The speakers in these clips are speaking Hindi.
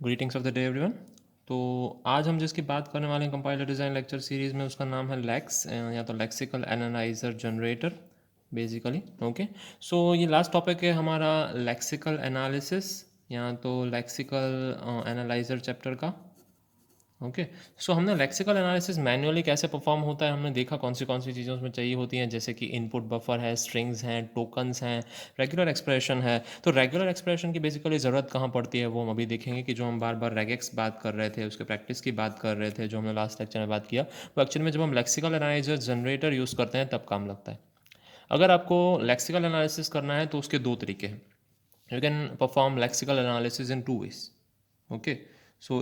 Greetings of the day everyone. तो आज हम जिसकी बात करने वाले हैं कंपाइलर डिज़ाइन लेक्चर सीरीज़ में, उसका नाम है लेक्स या तो lexical analyser generator basically. Okay, so ये लास्ट टॉपिक है हमारा लेक्सिकल एनालिसिस या तो लेक्सिकल एनालाइजर चैप्टर का। ओके, सो हमने लेक्सिकल एनालिसिस मैन्युअली कैसे परफॉर्म होता है हमने देखा, कौन सी चीज़ें उसमें चाहिए होती हैं, जैसे कि इनपुट बफर है, स्ट्रिंग्स हैं, टोकन्स हैं, रेगुलर एक्सप्रेशन है। तो रेगुलर एक्सप्रेशन की बेसिकली ज़रूरत कहाँ पड़ती है वो हम अभी देखेंगे कि जो हम बार बार रेगेक्स बात कर रहे थे, उसके प्रैक्टिस की बात कर रहे थे, जो हमने लास्ट लेक्चर में बात किया, वो एक्चुअली में जब हम लेक्सिकल एनालाइजर जनरेटर यूज़ करते हैं तब काम लगता है। अगर आपको लेक्सिकल एनालिसिस करना है तो उसके दो तरीके हैं। You can perform lexical analysis in two ways. Okay, so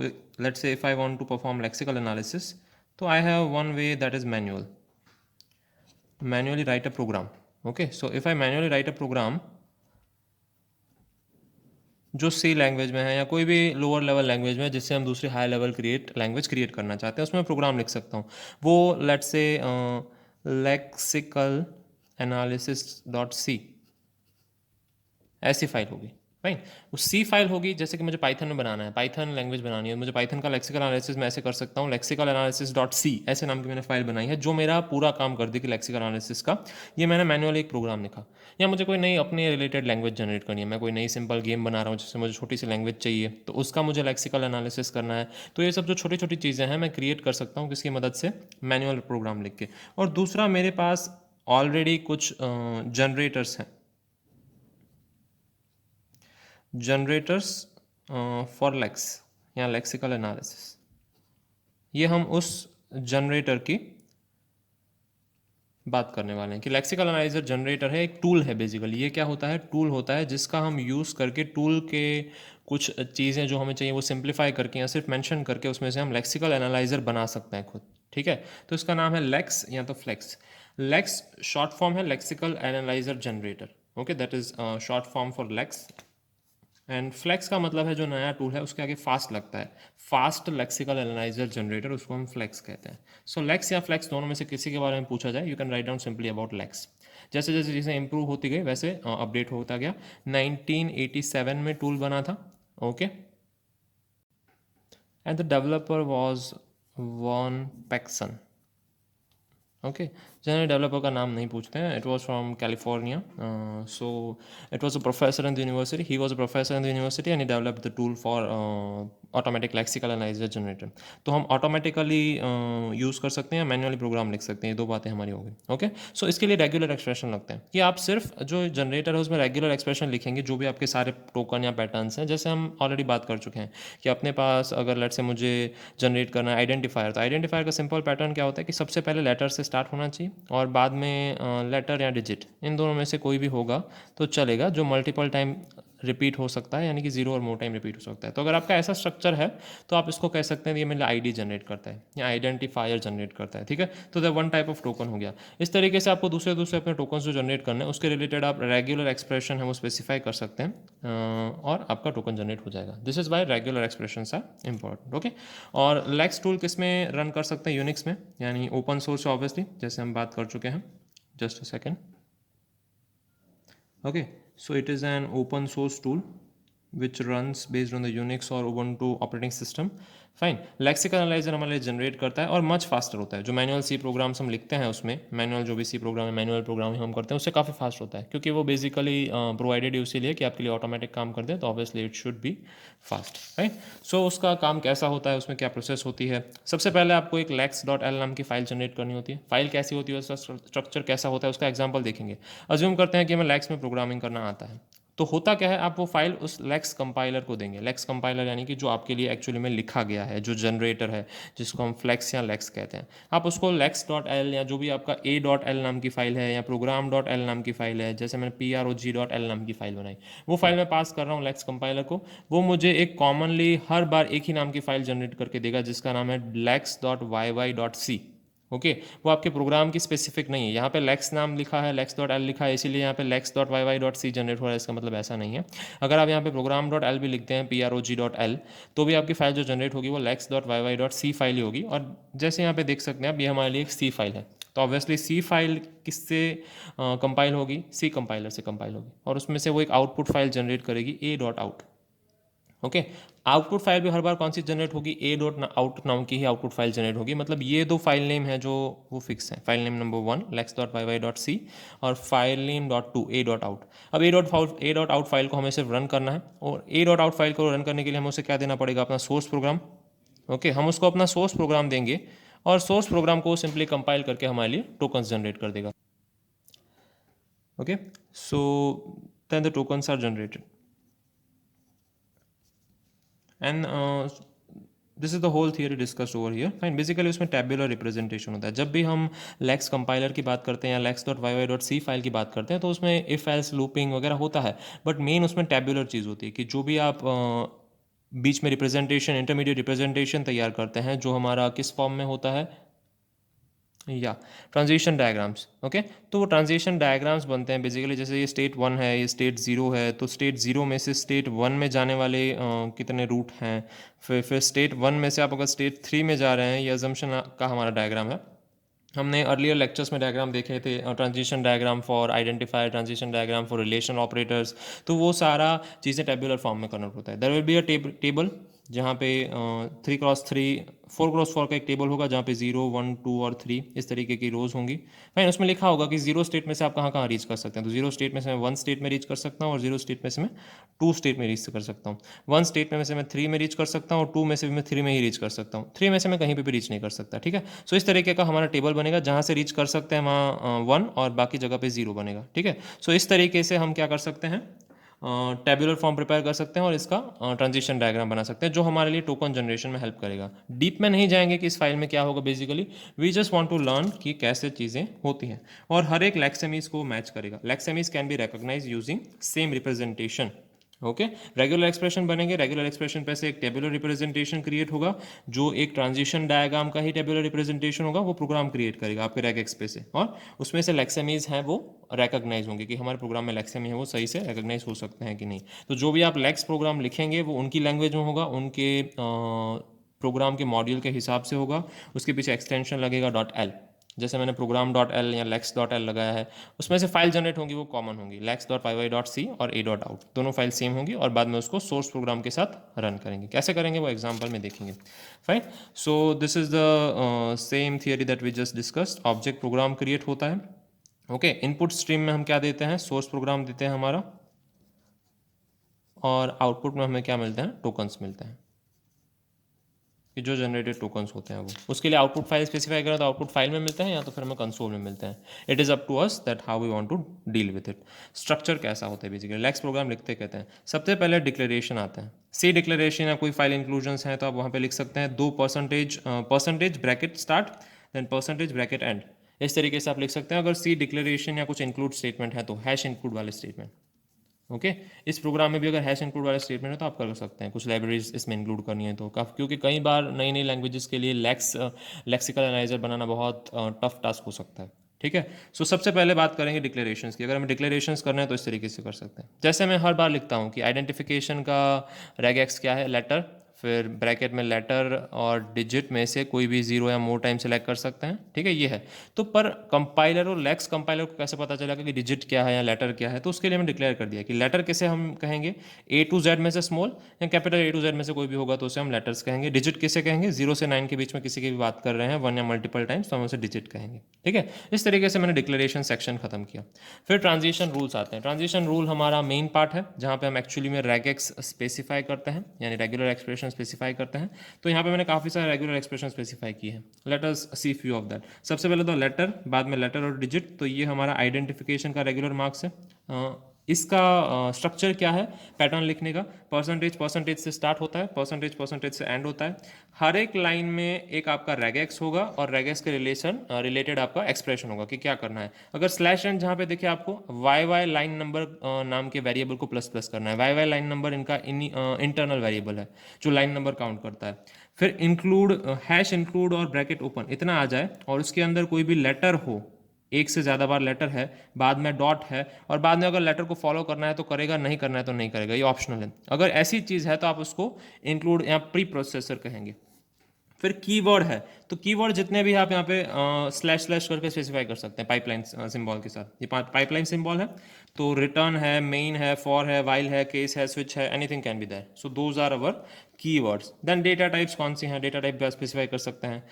let's say if I want to perform lexical analysis, so I have one way, that is manually write a program. Okay, so if I manually write a program जो सी लैंग्वेज में है या कोई भी लोअर लेवल लैंग्वेज में है जिससे हम दूसरी हाई लेवल लैंग्वेज क्रिएट करना चाहते हैं, उसमें प्रोग्राम लिख सकता हूँ। वो let's say lexical analysis dot C ऐसी फाइल होगी। राइट, वो सी फाइल होगी। जैसे कि मुझे पाइथन में बनाना है, पाइथन लैंग्वेज बनानी है, मुझे पाइथन का लेक्सिकल एनालिसिस मैं ऐसे कर सकता हूँ, लेक्सिकल एनालिसिस डॉट सी ऐसे नाम की मैंने फाइल बनाई है जो मेरा पूरा काम कर देगी लेक्सिकल एनालिसिस का। ये मैंने मैनुअली एक प्रोग्राम लिखा। या मुझे कोई नई अपने रिलेटेड लैंग्वेज जनरेट करनी है, मैं कोई नई सिंपल गेम बना रहा हूँ जिससे मुझे छोटी सी लैंग्वेज चाहिए, तो उसका मुझे लेक्सिकल एनालिसिस करना है। तो ये सब जो छोटी छोटी चीज़ें हैं मैं क्रिएट कर सकता हूँ किसकी मदद से, मैनुअल प्रोग्राम लिख के। और दूसरा, मेरे पास ऑलरेडी कुछ जनरेटर्स हैं, जनरेटर्स फॉर लेक्स या लेक्सिकल एनालिसिस। ये हम उस जनरेटर की बात करने वाले हैं कि लेक्सिकल एनालाइजर जनरेटर है, एक टूल है बेसिकली। ये क्या होता है, टूल होता है जिसका हम यूज़ करके टूल के कुछ चीज़ें जो हमें चाहिए वो सिंप्लीफाई करके या सिर्फ मेंशन करके उसमें से हम लेक्सिकल एनालाइजर बना सकते हैं खुद। ठीक है, तो इसका नाम है लेक्स या तो फ्लेक्स। लेक्स शॉर्ट फॉर्म है lexical analyser generator. Okay, that is short form for lex. And flex का मतलब है जो नया टूल है उसके आगे फास्ट लगता है, फास्ट लेक्सिकल एनालाइजर जनरेटर, उसको हम फ्लेक्स कहते हैं। सो लेक्स या फ्लेक्स दोनों में से किसी के बारे में पूछा जाए, you can write down simply about lex. जैसे जैसे चीज़ें इंप्रूव होती गई वैसे अपडेट होता गया। 1987 में टूल बना था। Okay, and the developer was Vern Paxson. Okay, general developer का नाम नहीं पूछते हैं। It was from California. So it was a professor in the university, he was a professor in the university and he developed the tool for automatic lexical analyser generator. तो हम ऑटोमेटिकली यूज़ कर सकते हैं, मैनुअली प्रोग्राम लिख सकते हैं, ये दो बातें हमारी हो गई। ओके, सो इसके लिए रेगुलर एक्सप्रेशन लगते हैं कि आप सिर्फ जो जनरेटर है उसमें रेगुलर एक्सप्रेशन लिखेंगे, जो भी आपके सारे टोकन या पैटर्न्स हैं। जैसे हम ऑलरेडी बात कर चुके हैं कि अपने पास अगर लेट से मुझे जनरेट करना है आइडेंटिफायर, तो आइडेंटिफायर का सिंपल पैटर्न क्या होता है कि सबसे पहले लेटर से स्टार्ट होना चाहिए और बाद में लेटर या डिजिट, इन दोनों में से कोई भी होगा तो चलेगा, जो मल्टीपल टाइम रिपीट हो सकता है, यानी कि जीरो और मोर टाइम रिपीट हो सकता है। तो अगर आपका ऐसा स्ट्रक्चर है तो आप इसको कह सकते हैं ये मेरा आईडी जनरेट करता है या आइडेंटिफायर जनरेट करता है। ठीक है, तो the one type of token हो गया। इस तरीके से आपको दूसरे दूसरे अपने टोकन जो जनरेट करने हैं उसके रिलेटेड आप रेगुलर एक्सप्रेशन है वो स्पेसिफाई कर सकते हैं और आपका टोकन जनरेट हो जाएगा। This is why regular expression are important. Okay, और लेक्स टूल किस में रन कर सकते हैं, यूनिक्स में, यानी ओपन सोर्स ऑब्वियसली, जैसे हम बात कर चुके हैं। Just a second. Okay, so it is an open source tool which runs based on the Unix or Ubuntu operating system. Fine, lexical analyser हमारे लिए जनरेट करता है और मच फास्टर होता है। जो मैनुअल सी प्रोग्राम्स हम लिखते हैं उसमें, मैनुअल जो भी सी प्रोग्राम है, मैनुअल प्रोग्राम हम करते हैं उससे काफ़ी फास्ट होता है, क्योंकि वो बेसिकली प्रोवाइडेड इसीलिए कि आपके लिए ऑटोमेटिक काम कर दे, तो obviously it should be fast. Right, so उसका काम कैसा होता है, उसमें क्या प्रोसेस होती है। सबसे पहले आपको एक लेक्स डॉट एल नाम की फाइल जनरेट करनी होती है। फाइल कैसी होती है, उसका स्ट्रक्चर कैसा होता है, उसका एग्जाम्पल देखेंगे। अज्यूम करते हैं कि हमें लेक्स में प्रोग्रामिंग करना आता है, तो होता क्या है, आप वो फाइल उस लेक्स कंपाइलर को देंगे। लेक्स कंपाइलर यानी कि जो आपके लिए एक्चुअली में लिखा गया है, जो जनरेटर है, जिसको हम फ्लेक्स या लेक्स कहते हैं। आप उसको लेक्स डॉट एल या जो भी आपका ए डॉट एल नाम की फाइल है या प्रोग्राम डॉट एल नाम की फाइल है, जैसे मैंने PROG डॉट एल नाम की फाइल बनाई, वो फाइल मैं पास कर रहा हूँ लेक्स कंपाइलर को। वो मुझे एक कॉमनली हर बार एक ही नाम की फाइल जनरेट करके देगा जिसका नाम है lex dot Y dot c. Okay, वो आपके प्रोग्राम की स्पेसिफिक नहीं है। यहाँ पे लेक्स नाम लिखा है, लेक्स डॉट एल लिखा है, इसीलिए यहाँ पे lex dot Y dot c generate हो रहा है, इसका मतलब ऐसा नहीं है। अगर आप यहाँ पे प्रोग्राम डॉट एल भी लिखते हैं, PROG डॉट एल, तो भी आपकी फाइल जो जनरेट होगी वो lex dot Y dot C file ही होगी। और जैसे यहाँ पे देख सकते हैं आप, ये हमारे लिए एक सी फाइल है, तो ऑब्वियसली सी फाइल किससे कंपाइल होगी, सी कंपाइलर से कंपाइल होगी, और उसमें से वो एक आउटपुट फाइल जनरेट करेगी, ए dot out. Okay. Output file भी हर बार कौन सी जनरेट होगी, ए डॉट आउट नाम की ही आउटपुट फाइल जनरेट होगी। मतलब ये दो फाइल नेम है जो वो फिक्स है, फाइल नेम नंबर 1 lex.yy.c और file name .2 a dot out. अब ए डॉट आउट फाइल को हमें सिर्फ रन करना है, और ए डॉट आउट फाइल को रन करने के लिए हमें उसे क्या देना पड़ेगा, अपना सोर्स प्रोग्राम। ओके, हम उसको अपना सोर्स प्रोग्राम देंगे और सोर्स प्रोग्राम को सिंपली कंपाइल करके हमारे लिए टोकन्स जनरेट कर देगा। Okay, so then the tokens are generated and this is the whole theory discussed over here. Fine, basically उसमें टैब्यूलर रिप्रेजेंटेशन होता है। जब भी हम लेक्स कंपाइलर की बात करते हैं या lex.yy.c फाइल की बात करते हैं तो उसमें इफ एल्स लूपिंग वगैरह होता है, बट मेन उसमें टैब्यूलर चीज़ होती है कि जो भी आप बीच में रिप्रेजेंटेशन, इंटरमीडिएट रिप्रेजेंटेशन तैयार करते हैं, जो हमारा किस फॉर्म में होता है, या ट्रांजिशन डायग्राम्स। ओके, तो वो ट्रांजिशन डायग्राम्स बनते हैं बेसिकली, जैसे ये स्टेट 1 है, ये स्टेट 0 है, तो स्टेट 0 में से स्टेट 1 में जाने वाले कितने रूट हैं, फिर स्टेट 1 में से आप अगर स्टेट 3 में जा रहे हैं, ये अजम्पशन का हमारा डायग्राम है। हमने अर्लियर लेक्चर्स में डायग्राम देखे थे, transition diagram for identifier, transition diagram for relation operators, तो वो सारा चीज़ें टेबुलर फॉर्म में कन्वर्ट होता है। There will be a table जहाँ पे 3x3 4x4 का एक टेबल होगा जहाँ पे 0 1 2 और 3 इस तरीके की रोज होंगी। फाइन, उसमें लिखा होगा कि 0 स्टेट में से आप कहाँ कहाँ रीच कर सकते हैं। तो 0 स्टेट में से मैं 1 स्टेट में रीच कर सकता हूँ, और 0 स्टेट में से मैं 2 स्टेट में रीच कर सकता हूँ। 1 स्टेट में से मैं 3 में रीच कर सकता हूँ, और 2 में से भी मैं 3 में ही रीच कर सकता हूँ। 3 में से मैं कहीं पे भी रीच नहीं कर सकता। ठीक है, सो इस तरीके का हमारा टेबल बनेगा, जहाँ से रीच कर सकते हैं वहाँ 1 और बाकी जगह पे 0 बनेगा। ठीक है, सो इस तरीके से हम क्या कर सकते हैं, टेबुलर फॉर्म प्रिपेयर कर सकते हैं और इसका ट्रांजिशन डायग्राम बना सकते हैं, जो हमारे लिए टोकन जनरेशन में हेल्प करेगा। डीप में नहीं जाएंगे कि इस फाइल में क्या होगा, basically we just want to learn कि कैसे चीज़ें होती हैं, और हर एक लेक्सेमीज को मैच करेगा। Lexemes can be recognised using same representation. Okay, regular expression बनेंगे, रेगुलर एक्सप्रेशन पे से एक टेबुलर रिप्रेजेंटेशन क्रिएट होगा, जो एक ट्रांजिशन डायग्राम का ही टेबुलर रिप्रेजेंटेशन होगा, वो प्रोग्राम क्रिएट करेगा आपके रेगेक्स पे से, और उसमें से लेक्सेमीज हैं वो रिकॉग्नाइज होंगे कि हमारे प्रोग्राम में लेक्सेमी है वो सही से रिकॉग्नाइज हो सकते हैं कि नहीं। तो जो भी आप लेक्स प्रोग्राम लिखेंगे वो उनकी लैंग्वेज में होगा, उनके प्रोग्राम के मॉड्यूल के हिसाब से होगा, उसके पीछे एक्सटेंशन लगेगा .l। जैसे मैंने प्रोग्राम .l या lex.l लगाया है, उसमें से फाइल जनरेट होंगी वो कॉमन होंगी, lex.yy.c और a.out, दोनों फाइल सेम होंगी, और बाद में उसको सोर्स प्रोग्राम के साथ रन करेंगे। कैसे करेंगे वो एग्जांपल में देखेंगे। Fine, so this is the same theory that we just discussed. Object program create होता है। ओके, इनपुट स्ट्रीम में हम क्या देते हैं, सोर्स प्रोग्राम देते हैं हमारा, और आउटपुट में हमें क्या मिलते हैं, टोकन्स मिलते हैं, कि जो जनरेटेड टोकन्स होते हैं वो, उसके लिए आउटपुट फाइल स्पेसिफाई करें तो आउटपुट फाइल में मिलते हैं, या तो फिर हमें कंसोल में मिलते हैं। It is up to us that how we want to deal with it. Structure कैसा होता है बेसिकली, लेक्स प्रोग्राम लिखते कहते हैं, सबसे पहले डिक्लेरेशन आता है। सी डिक्लेरेशन या कोई फाइल इंक्लूजन्स हैं तो आप वहाँ पे लिख सकते हैं 2 percentage bracket start then percentage bracket end, इस तरीके से आप लिख सकते हैं। अगर सी डिक्लेरेशन या कुछ इंक्लूड स्टेटमेंट है तो हैश इंक्लूड वाले स्टेटमेंट। ओके, इस प्रोग्राम में भी अगर हैश इंक्लूड वाला स्टेटमेंट है तो आप कर सकते हैं, कुछ लाइब्रेरीज इसमें इंक्लूड करनी है तो काफ़ी, क्योंकि कई बार नई नई लैंग्वेजेस के लिए लेक्सिकल एनालाइजर बनाना बहुत टफ टास्क हो सकता है। ठीक है, सो सबसे पहले बात करेंगे डिक्लेरेशंस की। अगर हमें डिक्लेरेशंस करना है तो इस तरीके से कर सकते हैं, जैसे मैं हर बार लिखता हूँ कि आइडेंटिफिकेशन का रेगेक्स क्या है, लेटर, फिर ब्रैकेट में लेटर और डिजिट में से कोई भी 0 या मोर टाइम सेलेक्ट कर सकते हैं। ठीक है, ये है। तो पर कंपाइलर और लेक्स कंपाइलर को कैसे पता चलेगा कि डिजिट क्या है या लेटर क्या है, तो उसके लिए हमने डिक्लेयर कर दिया कि लेटर किसे हम कहेंगे, A to Z में से स्मॉल या कैपिटल A to Z में से कोई भी होगा तो उसे हम लेटर्स कहेंगे। डिजिट किसे कहेंगे, 0 से 9 के बीच में किसी की भी बात कर रहे हैं, 1 या मल्टीपल टाइम्स, तो हम उसे डिजिट कहेंगे। ठीक है, इस तरीके से मैंने डिक्लेरेशन सेक्शन खत्म किया। फिर ट्रांजिशन रूल्स आते हैं। ट्रांजिशन रूल हमारा मेन पार्ट है, जहाँ पे हम एक्चुअली में रेगेक्स स्पेसिफाई करते हैं, यानी रेगुलर एक्सप्रेशन स्पेसिफाई करते हैं। तो यहाँ पे मैंने काफ़ी सारे रेगुलर एक्सप्रेशन स्पेसिफाई किए हैं। Late us see few of that. सबसे पहले तो लेटर, बाद में लेटर और डिजिट, तो ये हमारा आइडेंटिफिकेशन का रेगुलर मार्क्स है। इसका स्ट्रक्चर क्या है पैटर्न लिखने का, परसेंटेज से स्टार्ट होता है, परसेंटेज से एंड होता है। हर एक लाइन में एक आपका रेगेक्स होगा, और रेगेक्स के रिलेटेड आपका एक्सप्रेशन होगा कि क्या करना है। अगर स्लैश एंड जहाँ पे देखिए आपको वाई लाइन नंबर नाम के वेरिएबल को प्लस प्लस करना है। वाई लाइन नंबर इनका इंटरनल वेरिएबल है जो लाइन नंबर काउंट करता है। फिर इंक्लूड, हैश इंक्लूड और ब्रैकेट ओपन इतना आ जाए, और उसके अंदर कोई भी लेटर हो, एक से ज़्यादा बार लेटर है, बाद में डॉट है, और बाद में अगर लेटर को फॉलो करना है तो करेगा, नहीं करना है तो नहीं करेगा, ये ऑप्शनल है। अगर ऐसी चीज़ है तो आप उसको इंक्लूड या प्री प्रोसेसर कहेंगे। फिर कीवर्ड है, तो कीवर्ड जितने भी आप यहाँ पे स्लैश स्लैश करके स्पेसिफाई कर सकते हैं पाइपलाइन सिंबल के साथ। ये पाइपलाइन सिंबल है, तो रिटर्न है, मेन है, फॉर है, वाइल है, केस है, स्विच है, anything can be there. So those are our keywords. Then data types कौन सी हैं, डेटा टाइप स्पेसिफाई कर सकते हैं.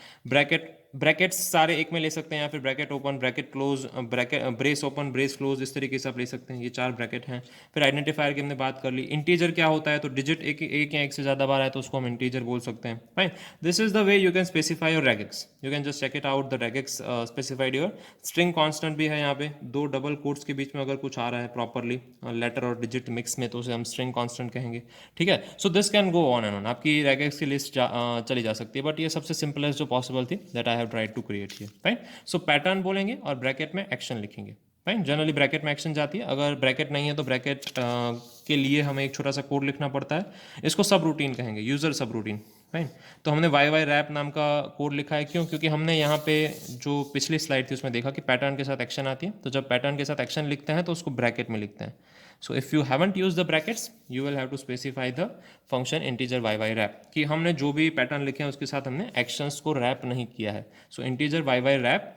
ब्रैकेट्स सारे एक में ले सकते हैं, या फिर bracket open, bracket close, bracket brace open, brace close, इस तरीके से आप ले सकते हैं. ये 4 ब्रैकेट हैं. फिर आइडेंटिफायर की हमने बात कर ली. इंटीजर क्या होता है, तो डिजिट एक या एक से ज़्यादा बार आए तो उसको हम इंटीजर बोल सकते हैं. Fine. This is the way you can specify your regex. You can just check it out, the regex specified your. String constant भी है यहाँ पे, 2 डबल कोट्स के बीच में अगर कुछ आ रहा है प्रॉपरली लेटर और डिजिट मिक्स में, तो उसे हम स्ट्रिंग कांस्टेंट कहेंगे. ठीक है. So this can go on and on. आपकी रेगेक्स की लिस्ट चली जा सकती है, बट ये सबसे सिंपलेस्ट जो पॉसिबल थी that I have tried to create here. Right. So pattern बोलेंगे और ब्रैकेट में एक्शन लिखेंगे. फाइन. जनरली ब्रैकेट में एक्शन जाती है. अगर ब्रैकेट नहीं है तो ब्रैकेट के लिए हमें एक छोटा सा कोड लिखना पड़ता है. इसको सब रूटीन कहेंगे, यूजर सब रूटीन. फाइन. तो हमने वाई वाई रैप नाम का कोड लिखा है. क्यों? क्योंकि हमने यहाँ पे जो पिछली स्लाइड थी उसमें देखा कि पैटर्न के साथ एक्शन आती है. तो जब पैटर्न के साथ एक्शन लिखते हैं तो उसको ब्रैकेट में लिखते हैं. So if you haven't use the brackets you will have to specify the function integer Y Y wrap, कि हमने जो भी पैटर्न लिखे हैं उसके साथ हमने एक्शंस को रैप नहीं किया है. So integer Y Y wrap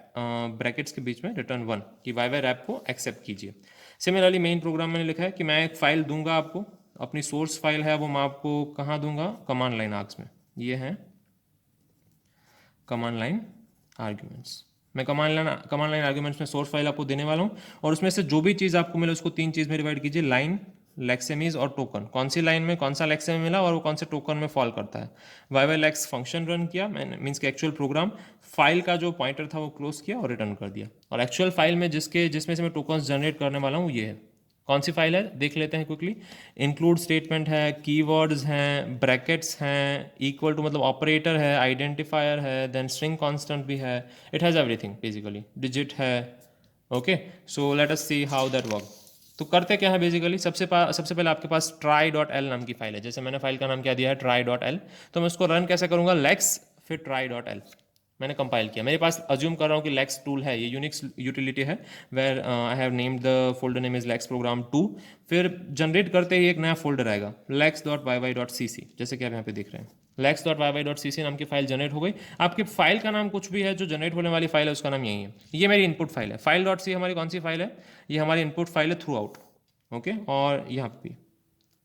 brackets के बीच में रिटर्न 1 कि वाई वाई रैप को एक्सेप्ट कीजिए. सिमिलरली मेन प्रोग्राम मैंने लिखा है कि मैं एक फाइल दूंगा आपको, अपनी सोर्स फाइल है वो मैं आपको कहाँ दूंगा, कमांड लाइन आर्ग्स में. ये हैं कमांड लाइन आर्ग्यूमेंट्स. मैं कमांड लाइन आर्ग्यूमेंट्स में सोर्स फाइल आपको देने वाला हूँ, और उसमें से जो भी चीज़ आपको मिले उसको 3 चीज़ में डिवाइड कीजिए. लाइन, लेक्सेमीज और टोकन. कौन सी लाइन में कौन सा लेक्सेमी मिला और वो कौन से टोकन में फॉल करता है. Y y lex function run किया, मैंने मीन्स कि एक्चुअल प्रोग्राम फाइल का जो पॉइंटर था वो क्लोज किया और रिटर्न कर दिया. और एक्चुअल फाइल में जिसमें से मैं टोकन्स जनरेट करने वाला हूँ ये है. कौन सी फाइल है देख लेते हैं क्विकली. इंक्लूड स्टेटमेंट है, कीवर्ड्स हैं, ब्रैकेट्स हैं, इक्वल टू मतलब ऑपरेटर है, आइडेंटिफायर है, देन स्ट्रिंग कांस्टेंट भी है. It has everything basically. Digit है. Okay. So let us see how that work. तो करते क्या है बेसिकली, सबसे पहले आपके पास try.l नाम की फाइल है. जैसे मैंने फाइल का नाम क्या दिया है, try.l. तो मैं उसको रन कैसे करूँगा, लेक्स फिर try.l. मैंने कंपाइल किया. मेरे पास अज्यूम कर रहा हूँ कि लेक्स टूल है, ये यूनिक्स यूटिलिटी है, where I have named the folder name is lex program 2. फिर जनरेट करते ही एक नया फोल्डर आएगा lex.yy.cc, जैसे कि आप यहाँ पे देख रहे हैं. lex.yy.cc नाम की फाइल जनरेट हो गई. आपकी फाइल का नाम कुछ भी है, जो जनरेट होने वाली फाइल है उसका नाम यही है. ये मेरी इनपुट फाइल है. फाइल.c हमारी कौन सी फाइल है, ये हमारी इनपुट फाइल है थ्रू आउट. ओके. और यहाँ पे भी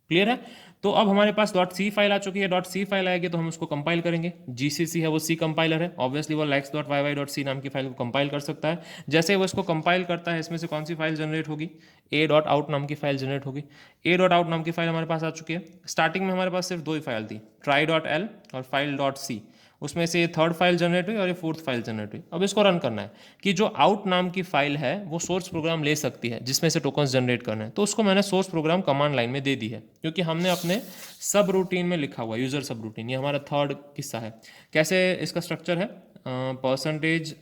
क्लियर है. तो अब हमारे पास .c फाइल आ चुकी है. .c फाइल आएगी तो हम उसको कंपाइल करेंगे. GCC है वो C कंपाइलर है, ऑब्वियसली वो lex.yy.c नाम की फाइल को कंपाइल कर सकता है. जैसे वो इसको कंपाइल करता है, इसमें से कौन सी फाइल जनरेट होगी, a.out नाम की फाइल जनरेट होगी. a.out नाम की फाइल हमारे पास आ चुकी है. स्टार्टिंग में हमारे पास सिर्फ 2 ही फाइल थी, try.l और file.c. उसमें से ये 3rd फाइल जनरेट हुई और ये 4th फाइल जनरेट हुई. अब इसको रन करना है कि जो आउट नाम की फाइल है वो सोर्स प्रोग्राम ले सकती है जिसमें से टोकन्स जनरेट करना है. तो उसको मैंने सोर्स प्रोग्राम कमांड लाइन में दे दी है, क्योंकि हमने अपने सब रूटीन में लिखा हुआ है यूजर सब रूटीन. ये हमारा 3rd किस्सा है. कैसे इसका स्ट्रक्चर है, परसेंटेज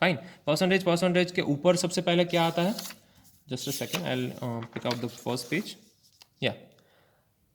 फाइन. परसेंटेज के ऊपर सबसे पहले क्या आता है, just a second, I will pick out the first page. या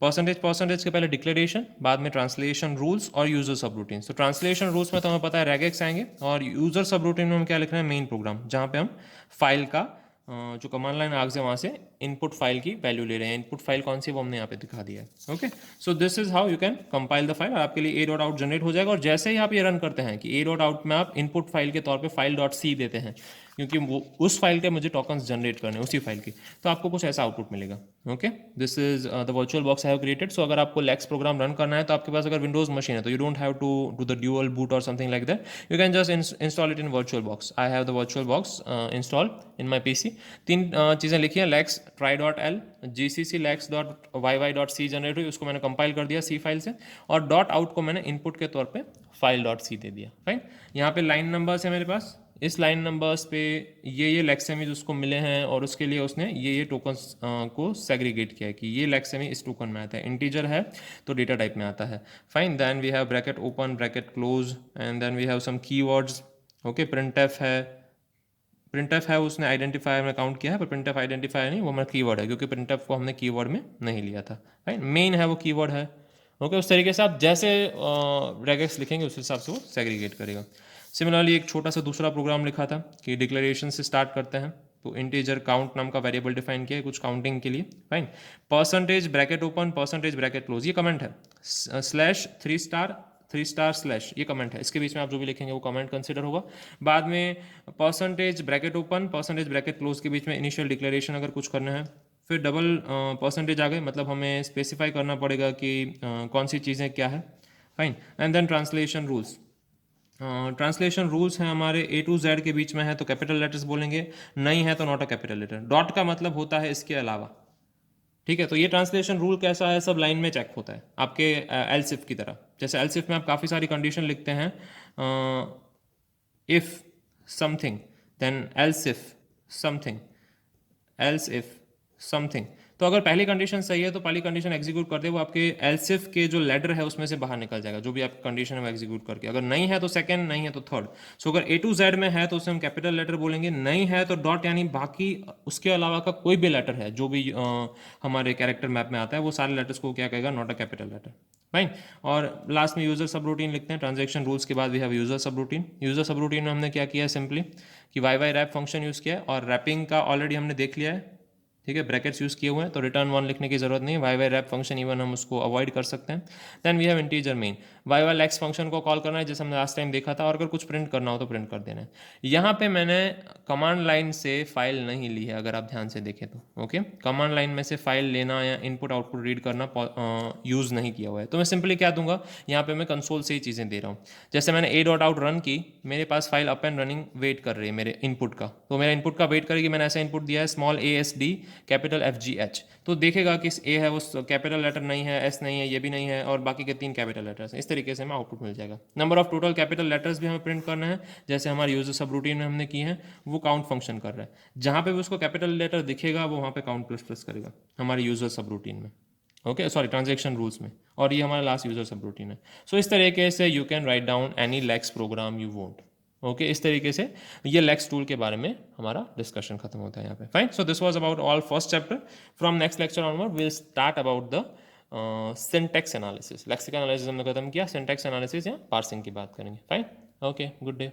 परसेंटेज के पहले डिक्लेरेशन, बाद में ट्रांसलेशन रूल्स और यूजर सब रूटीन. तो ट्रांसलेशन रूल्स में तो हमें पता है रेगेक्स आएंगे, और यूजर सब रूटीन में हम क्या लिख रहे हैं, मेन प्रोग्राम, जहाँ पे हम फाइल का जो कमांड लाइन आर्ग्स है वहाँ से इनपुट फाइल की वैल्यू ले रहे हैं. इनपुट फाइल कौन सी वो हमने यहाँ पे दिखा दिया है. Okay. So this is how you can compile the file, और आपके लिए a.out जनरेट हो जाएगा. और जैसे ही आप ये रन करते हैं कि a.out में आप इनपुट फाइल के तौर पे file.c देते हैं, क्योंकि वो उस फाइल के मुझे टोकन्स जनरेट करने हैं उसी फाइल की, तो आपको कुछ ऐसा आउटपुट मिलेगा. Okay. This is the virtual box I have created. So अगर आपको लेक्स प्रोग्राम रन करना है तो आपके पास अगर विंडोज मशीन है तो you don't have to do the dual boot और something like that. You can just install it in virtual box. I have the virtual box install in my PC. 3 चीज़ें लिखी हैं, lakes try.l, GCC lex.yy.c generate हुई, उसको मैंने कंपाइल कर दिया C फाइल से, और .out को मैंने इनपुट के तौर पे file.c दे दिया. फाइन. यहाँ पे लाइन नंबर्स है मेरे पास. इस लाइन नंबर्स पे ये लेक्सेमीज उसको मिले हैं, और उसके लिए उसने ये टोकन्स को सेग्रीगेट किया है कि ये लेक्सेमी इस टोकन में आता है. इंटीजर है तो डेटा टाइप में आता है. Fine. Then we have bracket open, bracket close, and then we have some keywords. Okay. printf है उसने आइडेंटिफायर में काउंट किया है, पर printf आइडेंटिफायर नहीं, वो हमारा कीवर्ड है, क्योंकि printf को हमने कीवर्ड में नहीं लिया था. फाइन. मेन है वो कीवर्ड है. ओके. उस तरीके से आप जैसे रेगेक्स लिखेंगे उस हिसाब से वो सेग्रीगेट करेगा. सिमिलरली एक छोटा सा दूसरा प्रोग्राम लिखा था कि डिक्लेरेशन से स्टार्ट करते हैं, तो इंटीजर काउंट नाम का वेरिएबल डिफाइन किया है कुछ काउंटिंग के लिए. Fine. Percentage bracket open, percentage bracket close, ये कमेंट है. /3 3 स्टार / ये कमेंट है, इसके बीच में आप जो भी लिखेंगे वो कमेंट कंसिडर होगा। बाद में percentage bracket open percentage bracket close के बीच में इनिशियल डिक्लेरेशन अगर कुछ करना है, फिर डबल परसेंटेज आ गए, मतलब हमें स्पेसिफाई करना पड़ेगा कि कौन सी चीज़ें क्या है। Fine, and then translation rules. Translation rules हैं हमारे A to Z के बीच में है तो कैपिटल लेटर्स बोलेंगे, नहीं है तो not a capital letter. Dot का मतलब होता है इसके अलावा, ठीक है। तो ये ट्रांसलेशन रूल कैसा है, सब लाइन में चेक होता है आपके एल्सिफ की तरह। जैसे एल्सिफ में आप काफ़ी सारी कंडीशन लिखते हैं, if something then else if something, else if something. तो अगर पहली कंडीशन सही है तो पहली कंडीशन एग्जीक्यूट कर दे, वो आपके एल्सिफ के जो लेटर है उसमें से बाहर निकल जाएगा, जो भी आपकी कंडीशन है वो एग्जीक्यूट करके। अगर नहीं है तो सेकंड, नहीं है तो थर्ड। सो अगर A to Z में है तो उसे हम कैपिटल लेटर बोलेंगे, नहीं है तो डॉट, यानी बाकी उसके अलावा का कोई भी लेटर है जो भी हमारे कैरेक्टर मैप में आता है वो सारे लेटर्स को क्या कहेगा, not a capital letter. Fine. और लास्ट में यूजर सब रूटीन लिखते हैं। ट्रांजैक्शन रूल्स के बाद we have user subroutine. User subroutine में हमने क्या किया है, सिंपली कि वाई रैप फंक्शन यूज़ किया है, और रैपिंग का ऑलरेडी हमने देख लिया है, ठीक है। ब्रैकेट्स यूज़ किए हुए हैं तो रिटर्न 1 लिखने की जरूरत नहीं है। वाई रैप फंक्शन इवन हम उसको अवॉइड कर सकते हैं। Then we have integer main. Y lex function को कॉल करना है जैसे हमने लास्ट टाइम देखा था, और अगर कुछ प्रिंट करना हो तो प्रिंट कर देना है। यहाँ पे मैंने कमांड लाइन से फाइल नहीं ली है, अगर आप ध्यान से देखें तो। ओके, कमांड लाइन में से फाइल लेना या इनपुट आउटपुट रीड करना यूज़ नहीं किया हुआ है। तो मैं सिंपली क्या दूंगा, यहाँ पे मैं कंसोल से ही चीज़ें दे रहा हूँ। जैसे मैंने a.out रन की, मेरे पास file up and running wait कर रही है मेरे इनपुट का, तो मेरा इनपुट का वेट करेगी। मैंने ऐसा इनपुट दिया है स्मॉल ASD कैपिटल FGH, तो देखेगा कि A है वो कैपिटल लेटर नहीं है, S नहीं है, ये भी नहीं है, और बाकी के 3 कैपिटल लेटर्स हैं। इस तरीके से हमें आउटपुट मिल जाएगा। Number of total capital letters भी हमें प्रिंट करना है, जैसे हमारे यूजर सब रूटीन में हमने किए हैं, वो काउंट फंक्शन कर रहा है। जहाँ पे भी उसको कैपिटल लेटर दिखेगा वो वहाँ पे काउंट प्लस प्लस करेगा हमारे यूजर सब रूटीन में। ओके, सॉरी, ट्रांजैक्शन रूल्स में। और ये हमारा लास्ट यूजर सब रूटीन है। सो इस तरीके से you can write down any lex program you want. Okay, इस तरीके से ये लेक्स टूल के बारे में हमारा डिस्कशन खत्म होता है यहाँ पे। Fine, so this was about all first chapter. From next lecture onward will start about the syntax analysis. Lexical analysis हमने खत्म किया, सिंटैक्स एनालिसिस या पार्सिंग की बात करेंगे। Fine, okay, good day.